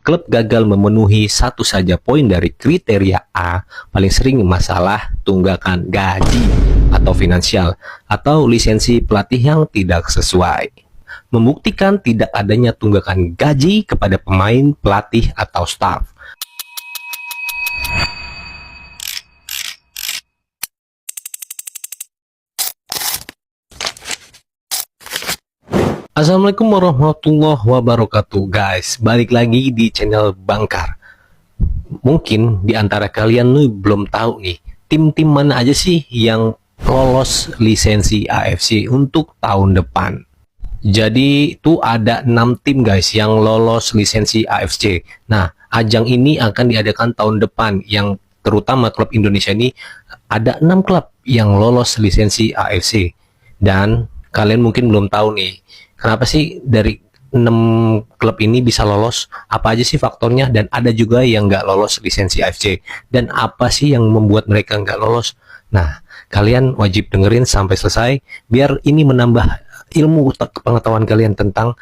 klub gagal memenuhi satu saja poin dari kriteria A, paling sering masalah tunggakan gaji atau finansial, atau lisensi pelatih yang tidak sesuai. Membuktikan tidak adanya tunggakan gaji kepada pemain, pelatih, atau staf. Assalamualaikum warahmatullahi wabarakatuh, guys. Balik lagi di channel Bangkar. Mungkin di antara kalian nih belum tahu nih, tim-tim mana aja sih yang lolos lisensi AFC untuk tahun depan. Jadi itu ada 6 tim, guys, yang lolos lisensi AFC. Nah, ajang ini akan diadakan tahun depan, yang terutama klub Indonesia ini ada 6 klub yang lolos lisensi AFC. Dan kalian mungkin belum tahu nih, kenapa sih dari 6 klub ini bisa lolos? Apa aja sih faktornya? Dan ada juga yang nggak lolos lisensi AFC. Dan apa sih yang membuat mereka nggak lolos? Nah, kalian wajib dengerin sampai selesai, biar ini menambah ilmu pengetahuan kalian tentang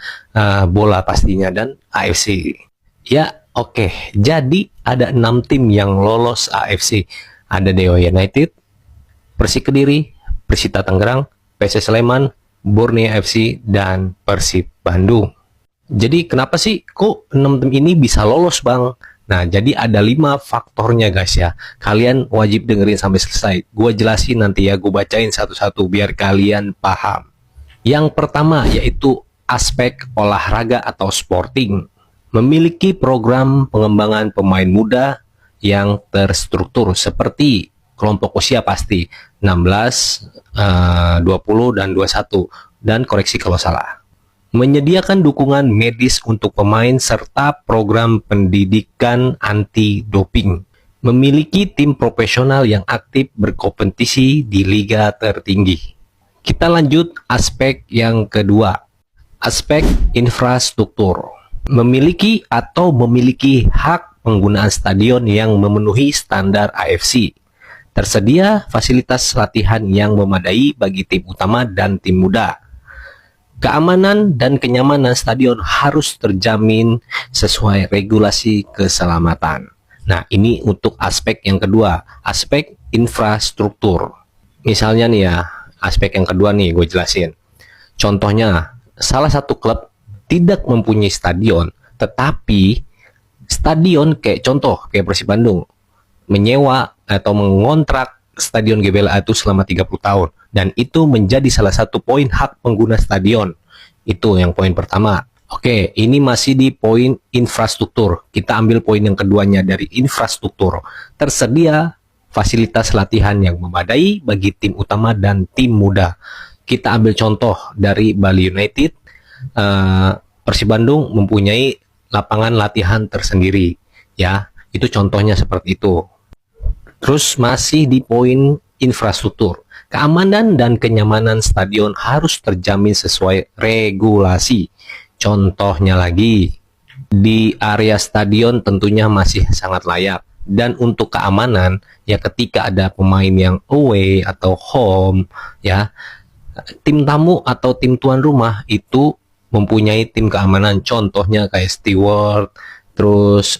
bola pastinya dan AFC. Ya, oke. Jadi ada 6 tim yang lolos AFC. Ada Dewa United, Persik Kediri, Persita Tangerang, PSS Sleman, Borneo FC, dan Persib Bandung. Jadi kenapa sih kok 6 tim ini bisa lolos, Bang? Nah, jadi ada 5 faktornya, guys ya. Kalian wajib dengerin sampai selesai. Gue jelasin nanti ya, gue bacain satu-satu biar kalian paham. Yang pertama yaitu aspek olahraga atau sporting. Memiliki program pengembangan pemain muda yang terstruktur seperti kelompok usia pasti 16, 20, dan 21, dan koreksi kalau salah. Menyediakan dukungan medis untuk pemain serta program pendidikan anti-doping. Memiliki tim profesional yang aktif berkompetisi di liga tertinggi. Kita lanjut aspek yang kedua, aspek infrastruktur. Memiliki hak penggunaan stadion yang memenuhi standar AFC. Tersedia fasilitas latihan yang memadai bagi tim utama dan tim muda. Keamanan dan kenyamanan stadion harus terjamin sesuai regulasi keselamatan. Nah, ini untuk aspek yang kedua, aspek infrastruktur. Misalnya nih ya, aspek yang kedua nih gue jelasin. Contohnya, salah satu klub tidak mempunyai stadion, tetapi stadion kayak Persib Bandung menyewa atau mengontrak Stadion GBLA itu selama 30 tahun, dan itu menjadi salah satu poin hak pengguna stadion. Itu yang poin pertama. Oke, ini masih di poin infrastruktur. Kita ambil poin yang keduanya dari infrastruktur. Tersedia fasilitas latihan yang memadai bagi tim utama dan tim muda. Kita ambil contoh dari Bali United. Persib Bandung mempunyai lapangan latihan tersendiri, ya. Itu contohnya seperti itu. Terus masih di poin infrastruktur. Keamanan dan kenyamanan stadion harus terjamin sesuai regulasi. Contohnya lagi, di area stadion tentunya masih sangat layak. Dan untuk keamanan, ya ketika ada pemain yang away atau home, ya, tim tamu atau tim tuan rumah itu mempunyai tim keamanan. Contohnya kayak steward, terus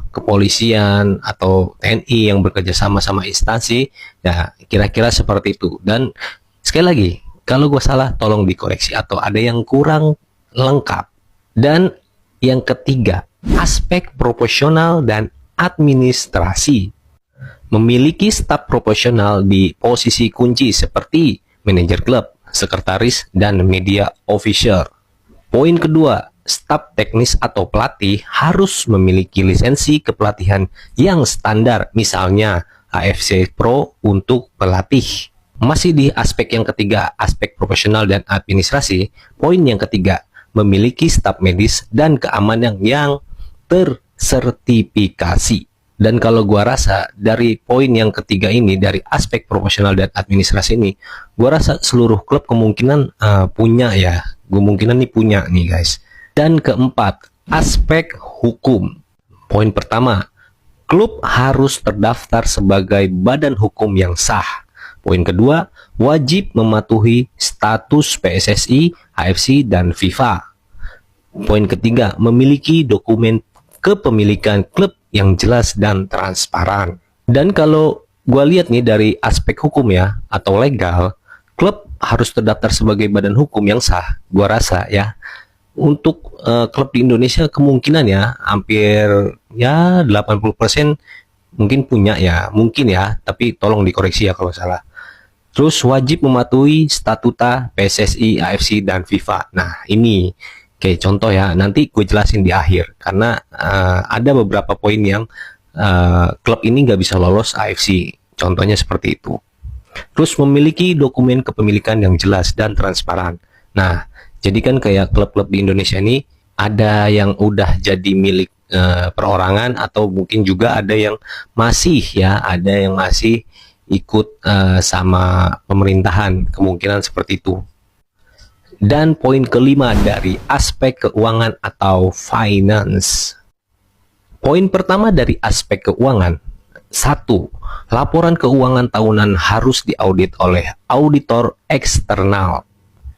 kepolisian atau TNI yang bekerja sama instansi. Nah, kira-kira seperti itu. Dan sekali lagi, kalau gue salah tolong dikoreksi atau ada yang kurang lengkap. Dan yang ketiga, aspek proporsional dan administrasi. Memiliki staf profesional di posisi kunci seperti manajer klub, sekretaris, dan media official. Poin kedua, staf teknis atau pelatih harus memiliki lisensi kepelatihan yang standar, misalnya AFC Pro untuk pelatih. Masih di aspek yang ketiga, aspek profesional dan administrasi. Poin yang ketiga, memiliki staf medis dan keamanan yang tersertifikasi. Dan kalau gua rasa dari poin yang ketiga ini, dari aspek profesional dan administrasi ini, gua rasa seluruh klub kemungkinan punya ya. Kemungkinan nih punya nih, guys. Dan keempat, aspek hukum. Poin pertama, klub harus terdaftar sebagai badan hukum yang sah. Poin kedua, wajib mematuhi status PSSI, AFC, dan FIFA. Poin ketiga, memiliki dokumen kepemilikan klub yang jelas dan transparan. Dan kalau gua lihat nih dari aspek hukum ya atau legal, klub harus terdaftar sebagai badan hukum yang sah. Gua rasa ya untuk klub di Indonesia kemungkinan ya hampir ya 80% mungkin punya ya, mungkin ya, tapi tolong dikoreksi ya kalau salah. Terus wajib mematuhi statuta PSSI, AFC, dan FIFA. Nah, ini kayak contoh ya, nanti gue jelasin di akhir. Karena ada beberapa poin yang klub ini nggak bisa lolos AFC. Contohnya seperti itu. Terus memiliki dokumen kepemilikan yang jelas dan transparan. Nah, jadi kan kayak klub-klub di Indonesia ini ada yang udah jadi milik perorangan atau mungkin juga ada yang masih ya, ada yang masih ikut sama pemerintahan, kemungkinan seperti itu. Dan poin kelima dari aspek keuangan atau finance. Poin pertama dari aspek keuangan, 1. Laporan keuangan tahunan harus diaudit oleh auditor eksternal.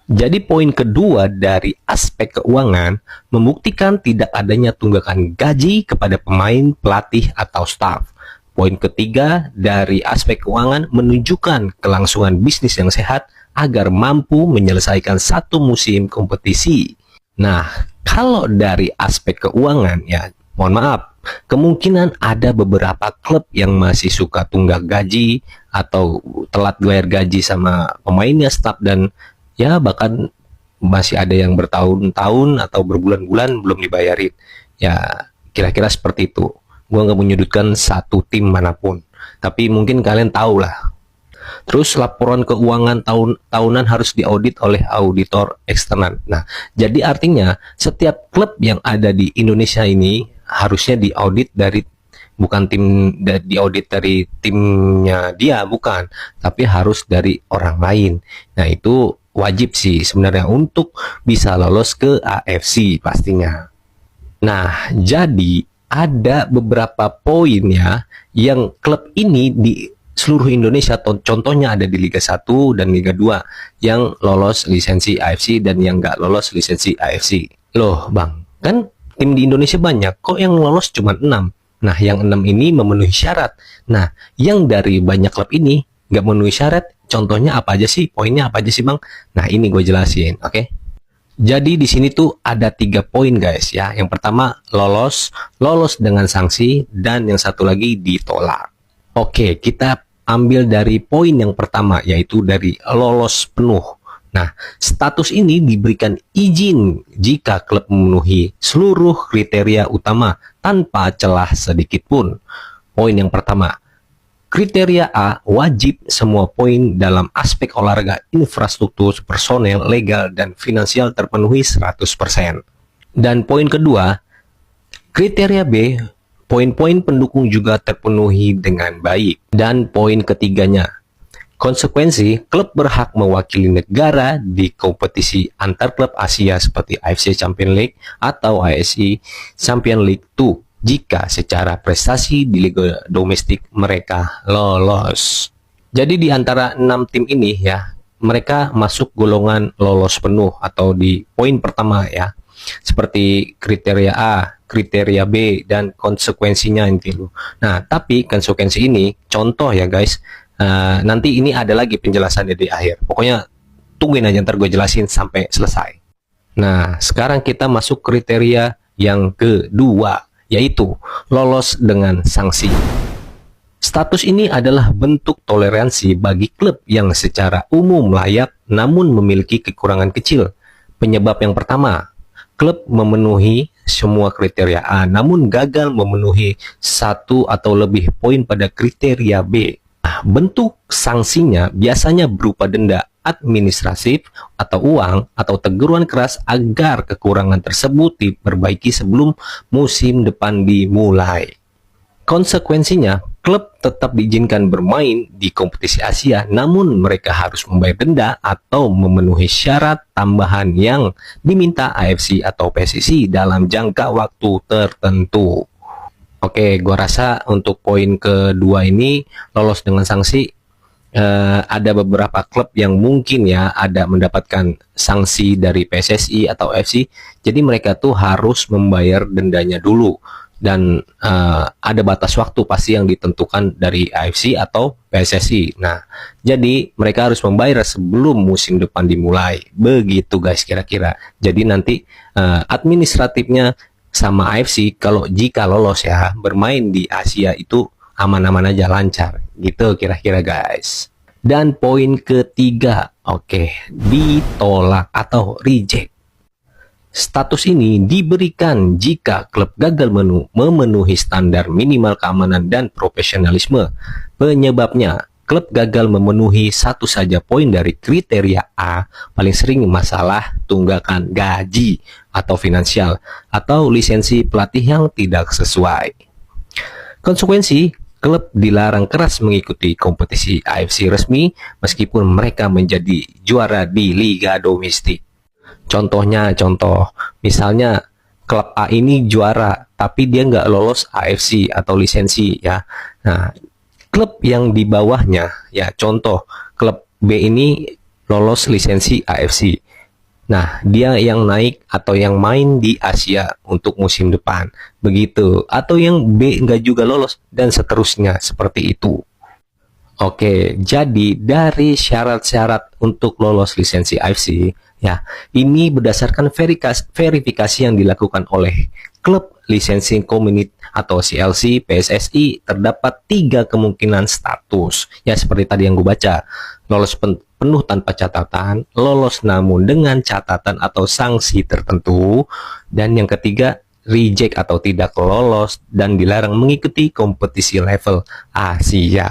Jadi poin kedua dari aspek keuangan membuktikan tidak adanya tunggakan gaji kepada pemain, pelatih, atau staf. Poin ketiga dari aspek keuangan menunjukkan kelangsungan bisnis yang sehat agar mampu menyelesaikan satu musim kompetisi. Nah, kalau dari aspek keuangan ya, mohon maaf, kemungkinan ada beberapa klub yang masih suka tunggak gaji atau telat bayar gaji sama pemainnya, staf, dan ya bahkan masih ada yang bertahun-tahun atau berbulan-bulan belum dibayarin. Ya kira-kira seperti itu. Gua nggak menyudutkan satu tim manapun, tapi mungkin kalian tahu lah. Terus laporan keuangan tahunan harus diaudit oleh auditor eksternal. Nah, jadi artinya setiap klub yang ada di Indonesia ini harusnya diaudit dari bukan diaudit dari timnya dia, bukan, tapi harus dari orang lain. Nah, itu wajib sih sebenarnya untuk bisa lolos ke AFC pastinya. Nah, jadi ada beberapa poin ya yang klub ini di seluruh Indonesia, contohnya ada di Liga 1 dan Liga 2 yang lolos lisensi AFC dan yang nggak lolos lisensi AFC. Loh bang, kan tim di Indonesia banyak, kok yang lolos cuma 6? Nah, yang 6 ini memenuhi syarat. Nah, yang dari banyak klub ini nggak memenuhi syarat, contohnya apa aja sih? Poinnya apa aja sih bang? Nah, ini gue jelasin, oke? Jadi di sini tuh ada 3 poin guys ya. Yang pertama lolos dengan sanksi, dan yang satu lagi ditolak. Oke, kita ambil dari poin yang pertama, yaitu dari lolos penuh. Nah, status ini diberikan izin jika klub memenuhi seluruh kriteria utama tanpa celah sedikit pun. Poin yang pertama, kriteria A, wajib semua poin dalam aspek olahraga, infrastruktur, personel, legal, dan finansial terpenuhi 100%. Dan poin kedua, kriteria B, poin-poin pendukung juga terpenuhi dengan baik. Dan poin ketiganya, konsekuensi klub berhak mewakili negara di kompetisi antar klub Asia seperti AFC Champions League atau ASI Champions League 2 jika secara prestasi di liga domestik mereka lolos. Jadi di antara 6 tim ini ya, mereka masuk golongan lolos penuh atau di poin pertama ya. Seperti kriteria A, kriteria B, dan konsekuensinya inti lu. Nah, tapi konsekuensi ini contoh ya guys. Nanti ini ada lagi penjelasannya di akhir. Pokoknya tungguin aja, ntar gue jelasin sampai selesai. Nah, sekarang kita masuk kriteria yang kedua, yaitu lolos dengan sanksi. Status ini adalah bentuk toleransi bagi klub yang secara umum layak namun memiliki kekurangan kecil. Penyebab yang pertama, klub memenuhi semua kriteria A namun gagal memenuhi satu atau lebih poin pada kriteria B. Nah, bentuk sanksinya biasanya berupa denda administratif atau uang atau teguran keras agar kekurangan tersebut diperbaiki sebelum musim depan dimulai. Konsekuensinya, klub tetap diizinkan bermain di kompetisi Asia, namun mereka harus membayar denda atau memenuhi syarat tambahan yang diminta AFC atau PSSI dalam jangka waktu tertentu. Oke, gua rasa untuk poin kedua ini lolos dengan sanksi. Ada beberapa klub yang mungkin ya ada mendapatkan sanksi dari PSSI atau FC, jadi mereka tuh harus membayar dendanya dulu dan ada batas waktu pasti yang ditentukan dari AFC atau PSSI. Nah, jadi mereka harus membayar sebelum musim depan dimulai. Begitu guys kira-kira. Jadi nanti administratifnya sama AFC kalau jika lolos ya bermain di Asia itu aman-aman aja, lancar gitu kira-kira guys. Dan poin ketiga, oke, ditolak atau reject. Status ini diberikan jika klub gagal memenuhi standar minimal keamanan dan profesionalisme. Penyebabnya, klub gagal memenuhi satu saja poin dari kriteria A, paling sering masalah tunggakan gaji atau finansial, atau lisensi pelatih yang tidak sesuai. Konsekuensi, klub dilarang keras mengikuti kompetisi AFC resmi meskipun mereka menjadi juara di liga domestik. Contoh, misalnya klub A ini juara, tapi dia nggak lolos AFC atau lisensi ya. Nah, klub yang di bawahnya, ya contoh, klub B ini lolos lisensi AFC. Nah, dia yang naik atau yang main di Asia untuk musim depan. Begitu. Atau yang B nggak juga lolos, dan seterusnya seperti itu. Oke, jadi dari syarat-syarat untuk lolos lisensi AFC, ya, ini berdasarkan verifikasi yang dilakukan oleh klub licensing community atau CLC PSSI. Terdapat 3 kemungkinan status, ya seperti tadi yang gue baca: lolos penuh tanpa catatan, lolos namun dengan catatan atau sanksi tertentu, dan yang ketiga reject atau tidak lolos dan dilarang mengikuti kompetisi level Asia.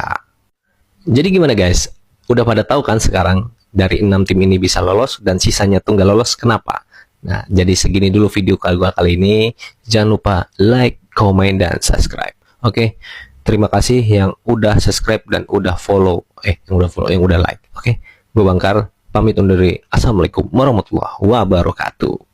Jadi gimana guys? Udah pada tahu kan sekarang dari 6 tim ini bisa lolos dan sisanya tuh nggak lolos, kenapa? Nah, jadi segini dulu video gua kali ini. Jangan lupa like, comment, dan subscribe. Oke, terima kasih yang udah subscribe dan udah follow. Yang udah like. Oke, gue Bangkar, pamit undur diri. Assalamualaikum warahmatullahi wabarakatuh.